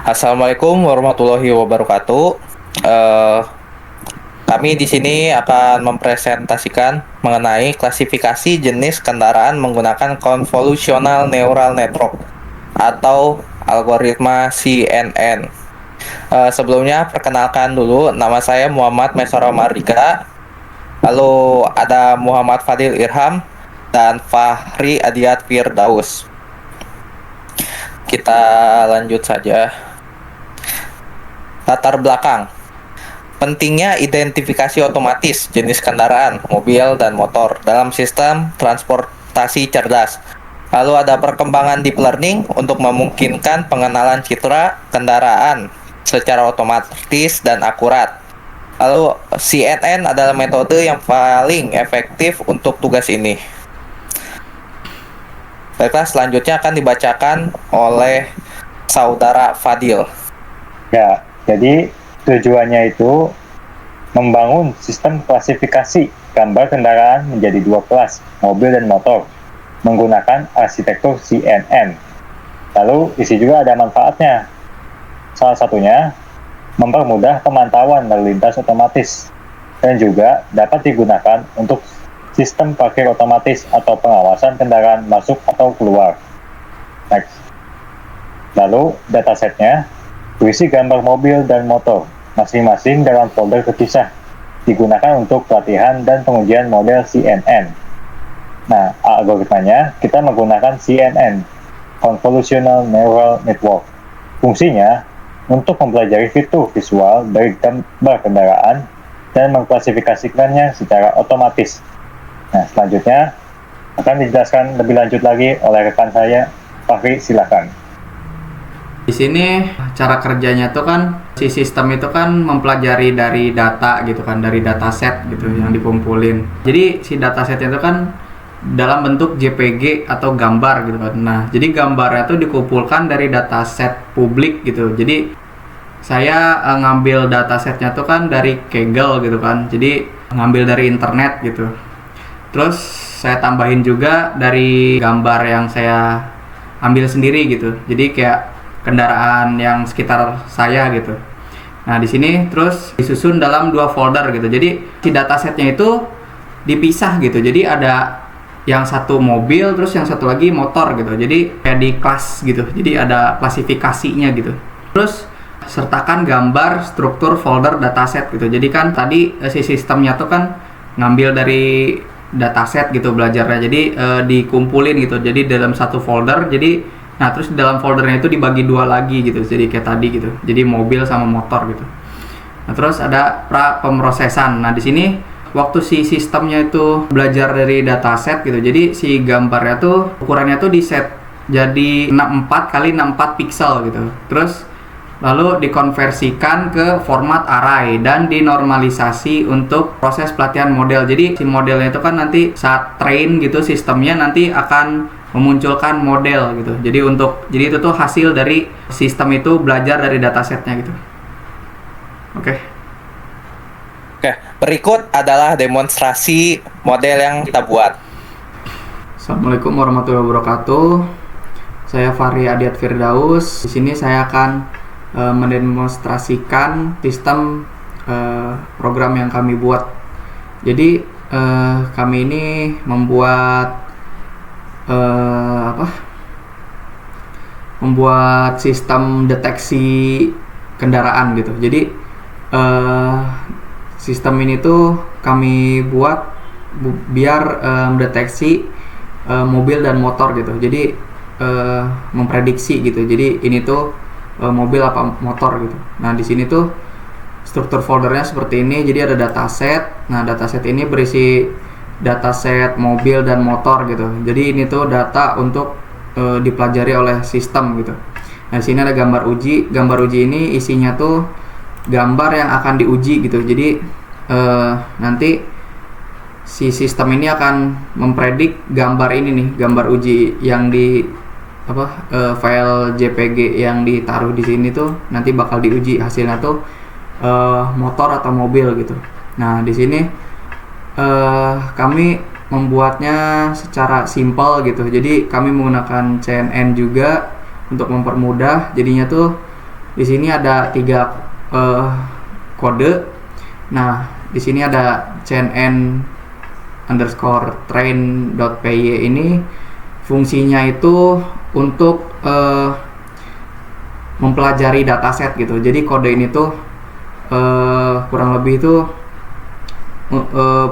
Assalamualaikum warahmatullahi wabarakatuh. Eh, Kami di sini akan mempresentasikan mengenai klasifikasi jenis kendaraan menggunakan convolutional neural network atau algoritma CNN. Sebelumnya perkenalkan dulu, nama saya Muhammad Mesoro Mardika. Lalu ada Muhammad Fadil Irham dan Fahri Adiat Firdaus. Kita lanjut saja. Latar belakang. Pentingnya identifikasi otomatis jenis kendaraan, mobil, dan motor dalam sistem transportasi cerdas. Lalu ada perkembangan deep learning untuk memungkinkan pengenalan citra kendaraan secara otomatis dan akurat. Lalu CNN adalah metode yang paling efektif untuk tugas ini. Baiklah, selanjutnya akan dibacakan oleh saudara Fadil. Ya, jadi tujuannya itu membangun sistem klasifikasi gambar kendaraan menjadi dua kelas, mobil dan motor, menggunakan arsitektur CNN. Lalu isi juga ada manfaatnya. Salah satunya, mempermudah pemantauan lalu lintas otomatis, dan juga dapat digunakan untuk sistem parkir otomatis atau pengawasan kendaraan masuk atau keluar. Next. Lalu datasetnya berisi gambar mobil dan motor, masing-masing dalam folder terpisah, digunakan untuk pelatihan dan pengujian model CNN. Nah, algoritmanya kita menggunakan CNN, Convolutional Neural Network. Fungsinya untuk mempelajari fitur visual dari gambar kendaraan dan mengklasifikasikannya secara otomatis. Nah, selanjutnya akan dijelaskan lebih lanjut lagi oleh rekan saya, Fahri, silakan. Di sini cara kerjanya tuh kan si sistem itu kan mempelajari dari data gitu kan, dari dataset gitu yang dikumpulin. Jadi si datasetnya itu kan dalam bentuk JPG atau gambar gitu kan. Nah, jadi gambarnya tuh dikumpulkan dari dataset publik gitu. Jadi saya ngambil datasetnya tuh kan dari Kaggle gitu kan. Jadi ngambil dari internet gitu. Terus saya tambahin juga dari gambar yang saya ambil sendiri gitu. Jadi kayak kendaraan yang sekitar saya gitu. Nah, di sini terus disusun dalam dua folder gitu. Jadi si datasetnya itu dipisah gitu. Jadi ada yang satu mobil, terus yang satu lagi motor gitu. Jadi kayak di kelas gitu. Jadi ada klasifikasinya gitu. Terus sertakan gambar struktur folder dataset gitu. Jadi kan tadi si sistemnya tuh kan ngambil dari dataset gitu belajarnya. Jadi dikumpulin gitu. Jadi dalam satu folder. Jadi nah, terus di dalam foldernya itu dibagi dua lagi gitu, jadi kayak tadi gitu. Jadi mobil sama motor gitu. Nah, terus ada pra pemrosesan. Nah, di sini waktu si sistemnya itu belajar dari dataset gitu. Jadi si gambarnya tuh ukurannya tuh di set jadi 64 kali 64 pixel gitu. Terus lalu dikonversikan ke format array dan dinormalisasi untuk proses pelatihan model. Jadi si modelnya itu kan nanti saat train gitu sistemnya nanti akan memunculkan model gitu. Jadi itu tuh hasil dari sistem itu belajar dari datasetnya gitu. Oke. Berikut adalah demonstrasi model yang kita buat. Assalamualaikum warahmatullahi wabarakatuh. Saya Fahri Adiat Firdaus. Di sini saya akan mendemonstrasikan sistem program yang kami buat. Jadi kami ini membuat membuat sistem deteksi kendaraan gitu. Jadi sistem ini tuh kami buat biar mendeteksi mobil dan motor gitu. Jadi memprediksi gitu. Jadi ini tuh mobil apa motor gitu. Nah, di sini tuh struktur foldernya seperti ini. Jadi ada dataset. Nah, dataset ini berisi dataset mobil dan motor gitu. Jadi ini tuh data untuk dipelajari oleh sistem gitu. Nah, sini ada gambar uji. Gambar uji ini isinya tuh gambar yang akan diuji gitu. Jadi nanti si sistem ini akan mempredik gambar ini nih, gambar uji yang di file JPG yang ditaruh di sini tuh nanti bakal diuji hasilnya tuh motor atau mobil gitu. Nah, di sini kami membuatnya secara simpel gitu. Jadi kami menggunakan CNN juga untuk mempermudah. Jadinya tuh Di sini ada 3 kode. Nah, di sini ada cnn_train.py ini fungsinya itu untuk mempelajari dataset gitu. Jadi kode ini tuh kurang lebih itu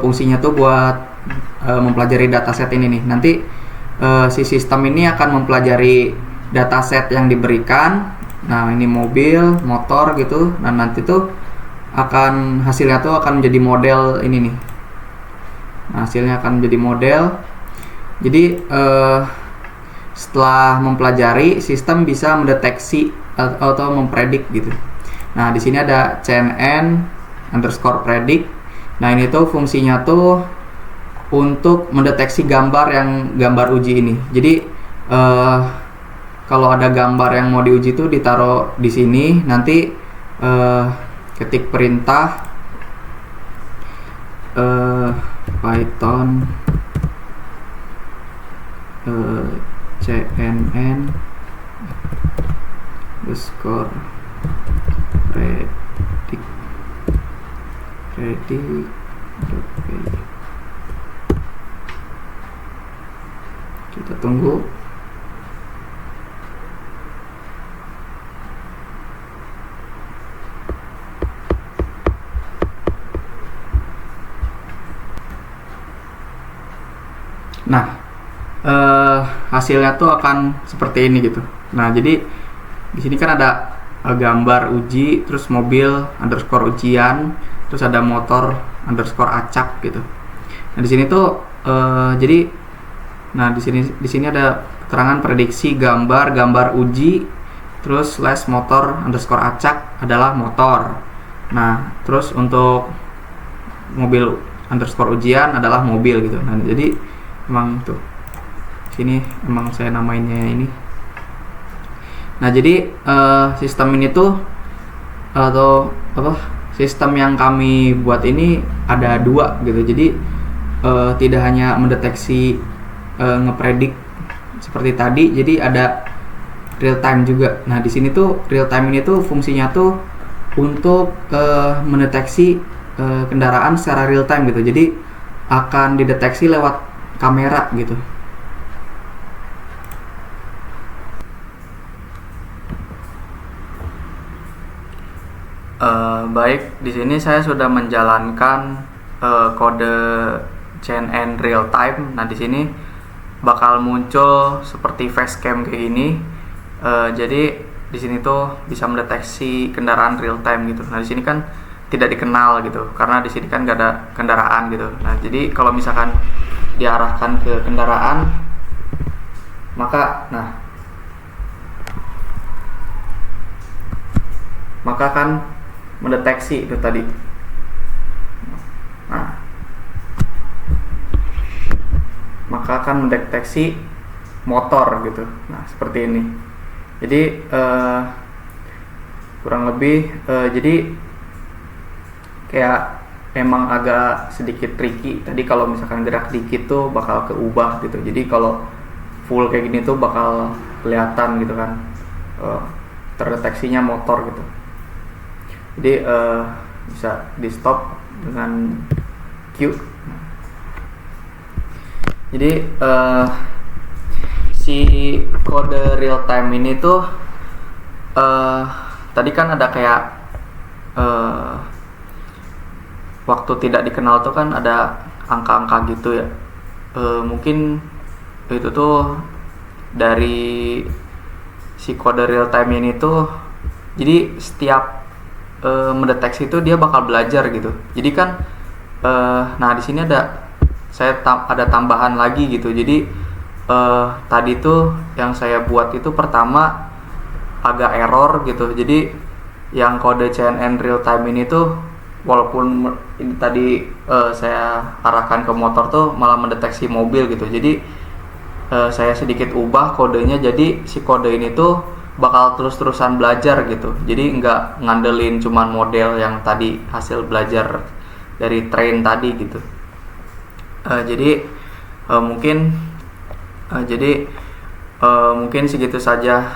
fungsinya tuh buat mempelajari dataset ini nih. Nanti si sistem ini akan mempelajari dataset yang diberikan. Nah, ini mobil, motor gitu. Nah, nanti tuh hasilnya tuh akan menjadi model ini nih. Nah, hasilnya akan menjadi model. Jadi setelah mempelajari, sistem bisa mendeteksi atau mempredik gitu. Nah, di sini ada cnn_predict. Nah, ini tuh fungsinya tuh untuk mendeteksi gambar uji ini. Jadi kalau ada gambar yang mau diuji itu ditaruh di sini, nanti ketik perintah Python cnn predict kita tunggu. Nah, hasilnya tuh akan seperti ini gitu. Nah, jadi di sini kan ada gambar uji, terus mobil _ujian, terus ada motor _acak gitu. Nah, di sini tuh jadi, nah di sini ada keterangan prediksi gambar uji, terus / motor _acak adalah motor. Nah, terus untuk mobil _ujian adalah mobil gitu. Nah, jadi emang tuh sini emang saya namainnya ini. Nah, jadi sistem ini tuh atau sistem yang kami buat ini ada 2 gitu. Jadi tidak hanya mendeteksi ngepredik seperti tadi, jadi ada real time juga. Nah, di sini tuh real time ini tuh fungsinya tuh untuk mendeteksi kendaraan secara real time gitu. Jadi akan dideteksi lewat kamera gitu. Baik, di sini saya sudah menjalankan kode CNN real time. Nah, di sini bakal muncul seperti facecam kayak gini. Jadi di sini tuh bisa mendeteksi kendaraan real time gitu. Nah, di sini kan tidak dikenal gitu, karena di sini kan nggak ada kendaraan gitu. Nah, jadi kalau misalkan diarahkan ke kendaraan, maka kan mendeteksi itu tadi. Nah, maka akan mendeteksi motor gitu. Nah, seperti ini. Jadi kurang lebih jadi kayak emang agak sedikit tricky. Tadi kalau misalkan gerak dikit tuh bakal keubah gitu. Jadi kalau full kayak gini tuh bakal kelihatan gitu kan, terdeteksinya motor gitu. Jadi bisa di stop dengan Q. Jadi si kode real time ini tuh tadi kan ada kayak waktu tidak dikenal tuh kan ada angka-angka gitu ya. Mungkin itu tuh dari si kode real time ini tuh, jadi setiap mendeteksi itu dia bakal belajar gitu. Jadi kan nah di sini ada tambahan lagi gitu. Jadi tadi tuh yang saya buat itu pertama agak error gitu. Jadi yang kode CNN real time ini tuh walaupun ini tadi saya arahkan ke motor tuh malah mendeteksi mobil gitu. Jadi saya sedikit ubah kodenya, jadi si kode ini tuh bakal terus-terusan belajar gitu. Jadi nggak ngandelin cuman model yang tadi hasil belajar dari train tadi gitu. Jadi mungkin segitu saja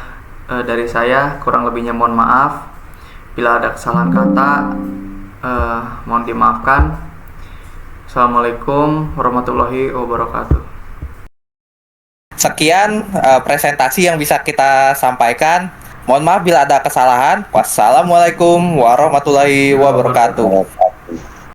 dari saya, kurang lebihnya mohon maaf. Bila ada kesalahan kata, mohon dimaafkan. Assalamualaikum warahmatullahi wabarakatuh. Sekian presentasi yang bisa kita sampaikan. Mohon maaf bila ada kesalahan. Wassalamualaikum warahmatullahi wabarakatuh.